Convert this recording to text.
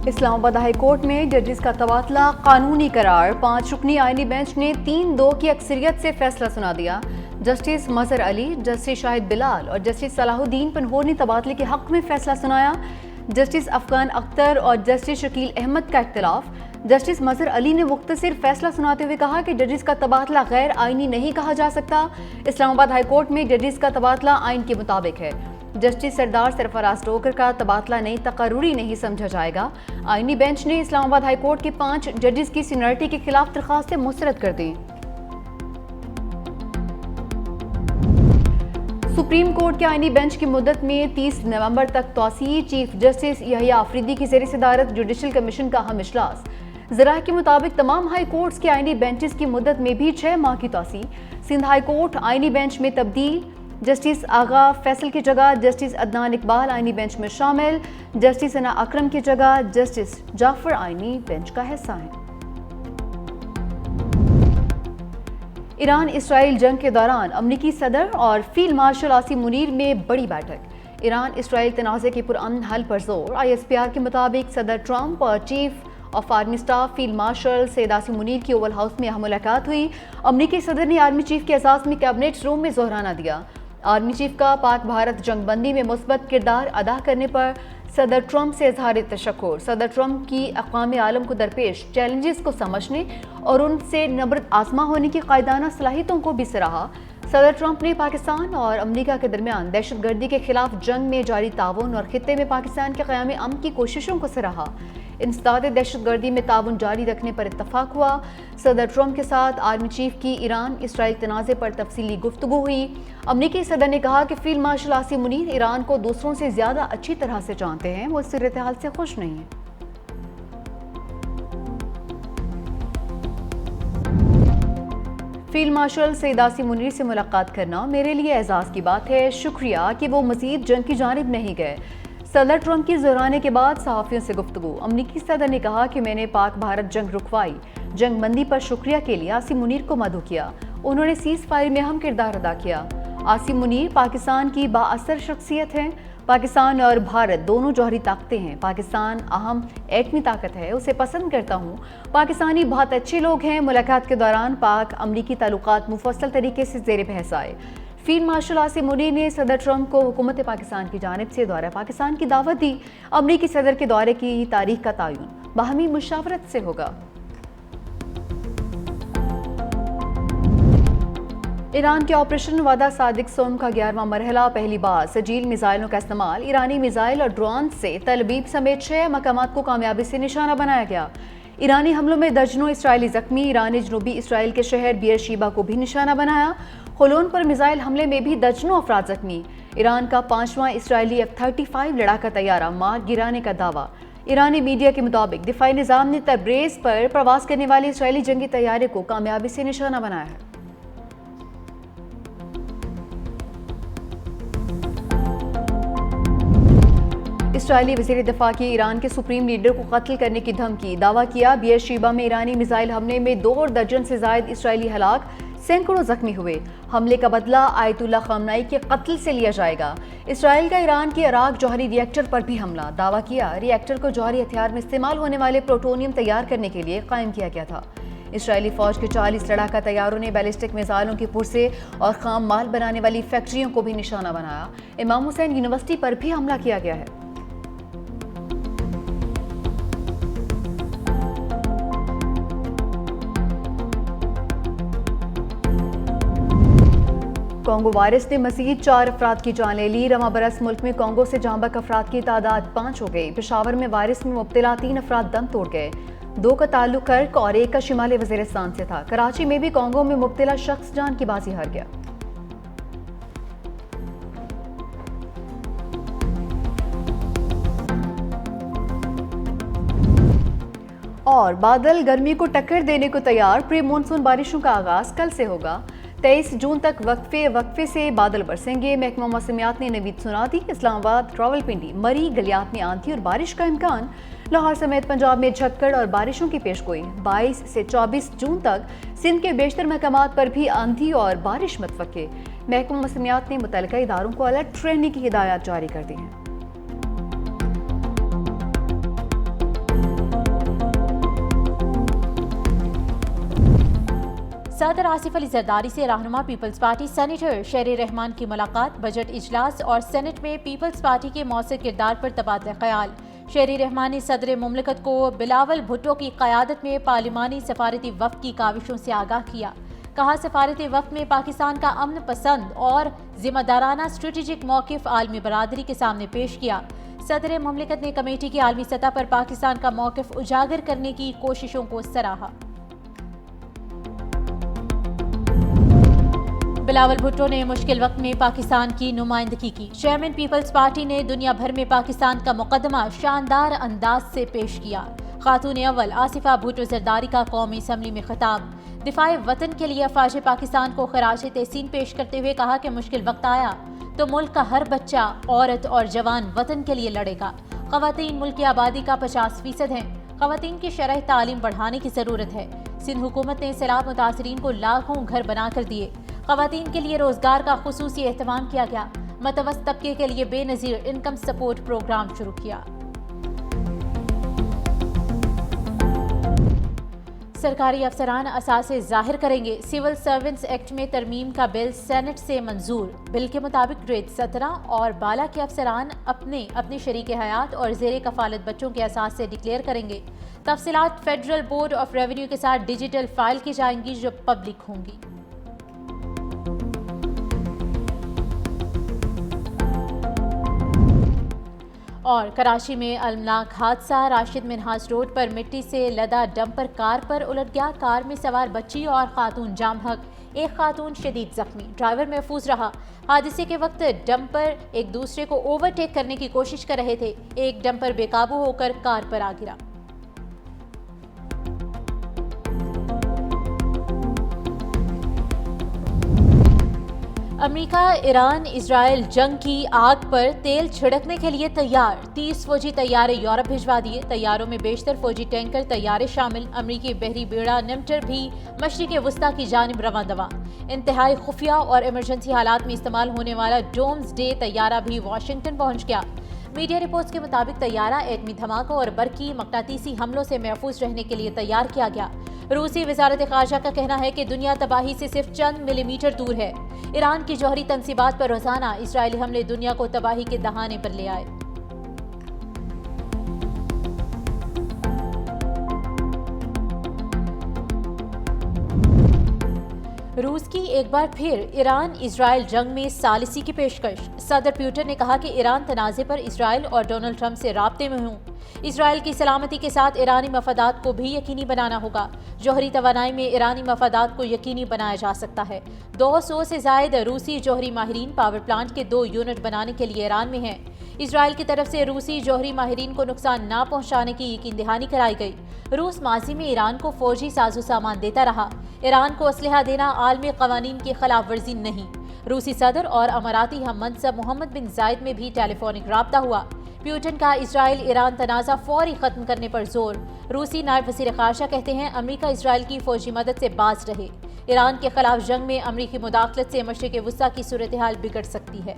اسلام آباد high court میں ججز کا تبادلہ قانونی قرار، 5 رکنی آئینی بینچ نے 3-2 کی اکثریت سے فیصلہ سنا دیا۔ جسٹس مظہر علی، جسٹس شاہد بلال اور جسٹس صلاح الدین پنہور نے تبادلے کے حق میں فیصلہ سنایا۔ جسٹس افغان اختر اور جسٹس شکیل احمد کا اختلاف۔ جسٹس مظہر علی نے مختصر فیصلہ سناتے ہوئے کہا کہ ججز کا تبادلہ غیر آئینی نہیں کہا جا سکتا۔ اسلام آباد ہائی کورٹ میں ججز کا تبادلہ آئین کے مطابق ہے۔ جسٹس سردار سرفراز ٹوکر کا تبادلہ نئی تقرری نہیں سمجھا جائے گا۔ آئینی بینچ نے اسلام آباد ہائی کورٹ کے 5 ججز کی سینئرٹی کے خلاف درخواستیں مسترد کر دیں۔ سپریم کورٹ کے آئینی بینچ کی مدت میں 30 نومبر تک توسیع، چیف جسٹس یحییٰ آفریدی کی زیر صدارت جوڈیشل کمیشن کا اہم اجلاس۔ ذرائع کے مطابق تمام ہائی کورٹس کے آئینی بینچز کی مدت میں بھی 6 ماہ کی توسیع۔ سندھ ہائی کورٹ آئینی بینچ میں تبدیل، جسٹس آغا فیصل کی جگہ جسٹس عدنان اقبال آئینی بینچ میں شامل، جسٹس ثنا اکرم کی جگہ جسٹس جعفر آئینی بینچ کا حصہ ہیں۔ ایران اسرائیل جنگ کے دوران امریکی صدر اور فیلڈ مارشل عاصم منیر میں بڑی بیٹھک۔ ایران اسرائیل تنازع کے پرامن حل پر زور۔ ISPR کے مطابق صدر ٹرمپ اور chief of army staff field marshal Syed Asim Munir کی اوول ہاؤس میں اہم ملاقات ہوئی۔ امریکی صدر نے آرمی چیف کے اعزاز میں کیبنٹ روم میں ظہرانہ دیا۔ آرمی چیف کا پاک بھارت جنگ بندی میں مثبت کردار ادا کرنے پر صدر ٹرمپ سے اظہار تشکر۔ صدر ٹرمپ کی اقوام عالم کو درپیش چیلنجز کو سمجھنے اور ان سے نبرد آزما ہونے کی قائدانہ صلاحیتوں کو بھی سراہا۔ صدر ٹرمپ نے پاکستان اور امریکہ کے درمیان دہشت گردی کے خلاف جنگ میں جاری تعاون اور خطے میں پاکستان کے قیام امن کی کوششوں کو سراہا۔ انسداد دہشت گردی میں تعاون جاری رکھنے پر اتفاق ہوا۔ صدر ٹرمپ کے ساتھ آرمی چیف کی ایران اسرائیل تنازع پر تفصیلی گفتگو ہوئی۔ امریکی صدر نے کہا کہ فیلڈ مارشل عاصم منیر ایران کو دوسروں سے زیادہ اچھی طرح سے جانتے ہیں، وہ اس صورتحال سے خوش نہیں ہیں۔ فیلڈ مارشل سید عاصم منیر سے ملاقات کرنا میرے لیے اعزاز کی بات ہے، شکریہ کہ وہ مزید جنگ کی جانب نہیں گئے۔ صدر ٹرمپ کی ظہرانے کے بعد صحافیوں سے گفتگو۔ امریکی صدر نے کہا کہ میں نے پاک بھارت جنگ رکوائی جنگ بندی پر شکریہ کے لیے عاصم منیر کو مدعو کیا۔ انہوں نے سیز فائر میں اہم کردار ادا کیا۔ عاصم منیر پاکستان کی بااثر شخصیت ہیں۔ پاکستان اور بھارت دونوں جوہری طاقتیں ہیں۔ پاکستان اہم ایٹمی طاقت ہے، اسے پسند کرتا ہوں۔ پاکستانی بہت اچھے لوگ ہیں۔ ملاقات کے دوران پاک امریکی تعلقات مفصل طریقے سے زیر بحث آئے۔ فیلڈ مارشل عاصم منیر نے صدر ٹرمپ کو حکومت پاکستان کی جانب سے دورہ پاکستان کی دعوت دی۔ امریکی صدر کے دورے کی تاریخ کا تعین باہمی مشاورت سے ہوگا۔ ایران کے آپریشن وعدہ صادق سوم کا 11واں مرحلہ پہلی بار سجیل میزائلوں کا استعمال، ایرانی میزائل اور ڈرون سے تل ابیب سمیت 6 مقامات کو کامیابی سے نشانہ بنایا گیا۔ ایرانی حملوں میں درجنوں اسرائیلی زخمی، ایران نے جنوبی اسرائیل کے شہر بیئر شیبا کو بھی نشانہ بنایا۔ خلون پر میزائل حملے میں بھی درجنوں افراد زخمی۔ ایران کا 5واں اسرائیلی F-35 لڑاکا طیارہ مار گرانے کا دعویٰ۔ ایرانی میڈیا کے مطابق دفاعی نظام نے تبریز پر پرواز کرنے والے اسرائیلی جنگی طیارے کو کامیابی سے نشانہ بنایا ہے۔ اسرائیلی وزیر دفاع کی ایران کے سپریم لیڈر کو قتل کرنے کی دھمکی، دعویٰ کیا بیئر شیبا میں ایرانی میزائل حملے میں 2 درجن سے زائد اسرائیلی ہلاک، سینکڑوں زخمی ہوئے۔ حملے کا بدلہ آیت اللہ خامنائی کے قتل سے لیا جائے گا۔ اسرائیل کا ایران کے عراق جوہری ری ایکٹر پر بھی حملہ، دعویٰ کیا ری ایکٹر کو جوہری ہتھیار میں استعمال ہونے والے پلوٹونیم تیار کرنے کے لیے قائم کیا گیا تھا۔ اسرائیلی فوج کے 40 لڑاکا طیاروں نے بیلسٹک میزائلوں کے پرزے اور خام مال بنانے والی فیکٹریوں کو بھی نشانہ بنایا۔ امام حسین یونیورسٹی پر بھی حملہ کیا گیا ہے۔ کانگو وائرس نے مزید 4 افراد کی جان لے لی۔ رواں برس ملک میں کانگو سے جاں بحق افراد کی تعداد 5 ہو گئی۔ پشاور میں وائرس میں مبتلا 3 افراد دم توڑ گئے، 2 کا تعلق کرک اور 1 کا شمالی وزیرستان سے تھا۔ کراچی میں بھی کانگو میں مبتلا شخص جان کی بازی ہار گیا۔ اور بادل گرمی کو ٹکر دینے کو تیار، پری مونسون بارشوں کا آغاز کل سے ہوگا۔ 23 جون تک وقفے سے بادل برسیں گے۔ محکمہ موسمیات نے نوید سنا دی۔ اسلام آباد، راولپنڈی، مری، گلیات میں آندھی اور بارش کا امکان۔ لاہور سمیت پنجاب میں جھکڑ اور بارشوں کی پیشگوئی۔ 22 سے 24 جون تک سندھ کے بیشتر مقامات پر بھی آندھی اور بارش متوقع۔ محکمہ موسمیات نے متعلقہ اداروں کو الرٹ رہنے کی ہدایات جاری کر دی ہیں۔ صدر آصف علی زرداری سے رہنما پیپلز پارٹی سینیٹر شیر رحمان کی ملاقات، بجٹ اجلاس اور سینٹ میں پیپلز پارٹی کے مؤثر کردار پر تبادلہ خیال۔ شیر رحمان نے صدر مملکت کو بلاول بھٹو کی قیادت میں پارلیمانی سفارتی وفد کی کاوشوں سے آگاہ کیا۔ کہا سفارتی وفد میں پاکستان کا امن پسند اور ذمہ دارانہ اسٹریٹجک موقف عالمی برادری کے سامنے پیش کیا۔ صدر مملکت نے کمیٹی کی عالمی سطح پر پاکستان کا موقف اجاگر کرنے کی کوششوں کو سراہا۔ بلاول بھٹو نے مشکل وقت میں پاکستان کی نمائندگی کی۔ چیئرمین پیپلز پارٹی نے دنیا بھر میں پاکستان کا مقدمہ شاندار انداز سے پیش کیا۔ خاتون اول آصفہ بھٹو زرداری کا قومی اسمبلی میں خطاب۔ دفاع وطن کے لیے افواج پاکستان کو خراج تحسین پیش کرتے ہوئے کہا کہ مشکل وقت آیا تو ملک کا ہر بچہ، عورت اور جوان وطن کے لیے لڑے گا۔ خواتین ملک کی آبادی کا 50% ہیں۔ خواتین کی شرح تعلیم بڑھانے کی ضرورت ہے۔ سندھ حکومت نے سیلاب متاثرین کو لاکھوں گھر بنا کر دیے۔ خواتین کے لیے روزگار کا خصوصی اہتمام کیا گیا۔ متوسط طبقے کے لیے بے نظیر انکم سپورٹ پروگرام شروع کیا۔ سرکاری افسران اثاثے ظاہر کریں گے۔ سول سرونٹس ایکٹ میں ترمیم کا بل سینٹ سے منظور۔ بل کے مطابق گریڈ 17 اور بالا کے افسران اپنے شریک حیات اور زیر کفالت بچوں کے اثاثے ڈکلیئر کریں گے۔ تفصیلات فیڈرل بورڈ آف ریونیو کے ساتھ ڈیجیٹل فائل کی جائیں گی جو پبلک ہوں گی۔ اور کراچی میں المناک حادثہ، راشد منہاس روڈ پر مٹی سے لدا ڈمپر کار پر الٹ گیا۔ کار میں سوار بچی اور خاتون جام حق، ایک خاتون شدید زخمی، ڈرائیور محفوظ رہا۔ حادثے کے وقت ڈمپر ایک دوسرے کو اوورٹیک کرنے کی کوشش کر رہے تھے۔ ایک ڈمپر بے قابو ہو کر کار پر آ گرا۔ امریکہ ایران اسرائیل جنگ کی آگ پر تیل چھڑکنے کے لیے تیار۔ 30 فوجی طیارے یورپ بھجوا دیے۔ طیاروں میں بیشتر فوجی ٹینکر طیارے شامل۔ امریکی بحری بیڑا نمٹر بھی مشرق وسطی کی جانب رواں دواں۔ انتہائی خفیہ اور ایمرجنسی حالات میں استعمال ہونے والا ڈومز ڈے طیارہ بھی واشنگٹن پہنچ گیا۔ میڈیا رپورٹس کے مطابق طیارہ ایٹمی دھماکوں اور برقی مقناطیسی حملوں سے محفوظ رہنے کے لیے تیار کیا گیا۔ روسی وزارت خارجہ کا کہنا ہے کہ دنیا تباہی سے صرف چند ملی میٹر دور ہے۔ ایران کی جوہری تنصیبات پر روزانہ اسرائیلی حملے دنیا کو تباہی کے دہانے پر لے آئے۔ روس کی ایک بار پھر ایران اسرائیل جنگ میں ثالثی کی پیشکش۔ صدر پیوٹن نے کہا کہ ایران تنازع پر اسرائیل اور ڈونلڈ ٹرمپ سے رابطے میں ہوں۔ اسرائیل کی سلامتی کے ساتھ ایرانی مفادات کو بھی یقینی بنانا ہوگا۔ جوہری توانائی میں ایرانی مفادات کو یقینی بنایا جا سکتا ہے۔ 200 سے زائد روسی جوہری ماہرین پاور پلانٹ کے 2 یونٹ بنانے کے لیے ایران میں ہیں۔ اسرائیل کی طرف سے روسی جوہری ماہرین کو نقصان نہ پہنچانے کی یقین دہانی کرائی گئی۔ روس ماضی میں ایران کو فوجی ساز و سامان دیتا رہا۔ ایران کو اسلحہ دینا عالمی قوانین کی خلاف ورزی نہیں۔ روسی صدر اور اماراتی ہم منصب محمد بن زائد میں بھی ٹیلی فونک رابطہ ہوا۔ پیوٹن کا اسرائیل ایران تنازع فوری ختم کرنے پر زور۔ روسی نائب وزیر خارجہ کہتے ہیں امریکہ اسرائیل کی فوجی مدد سے باز رہے۔ ایران کے خلاف جنگ میں امریکی مداخلت سے مشرق وسطی کی صورتحال بگڑ سکتی ہے۔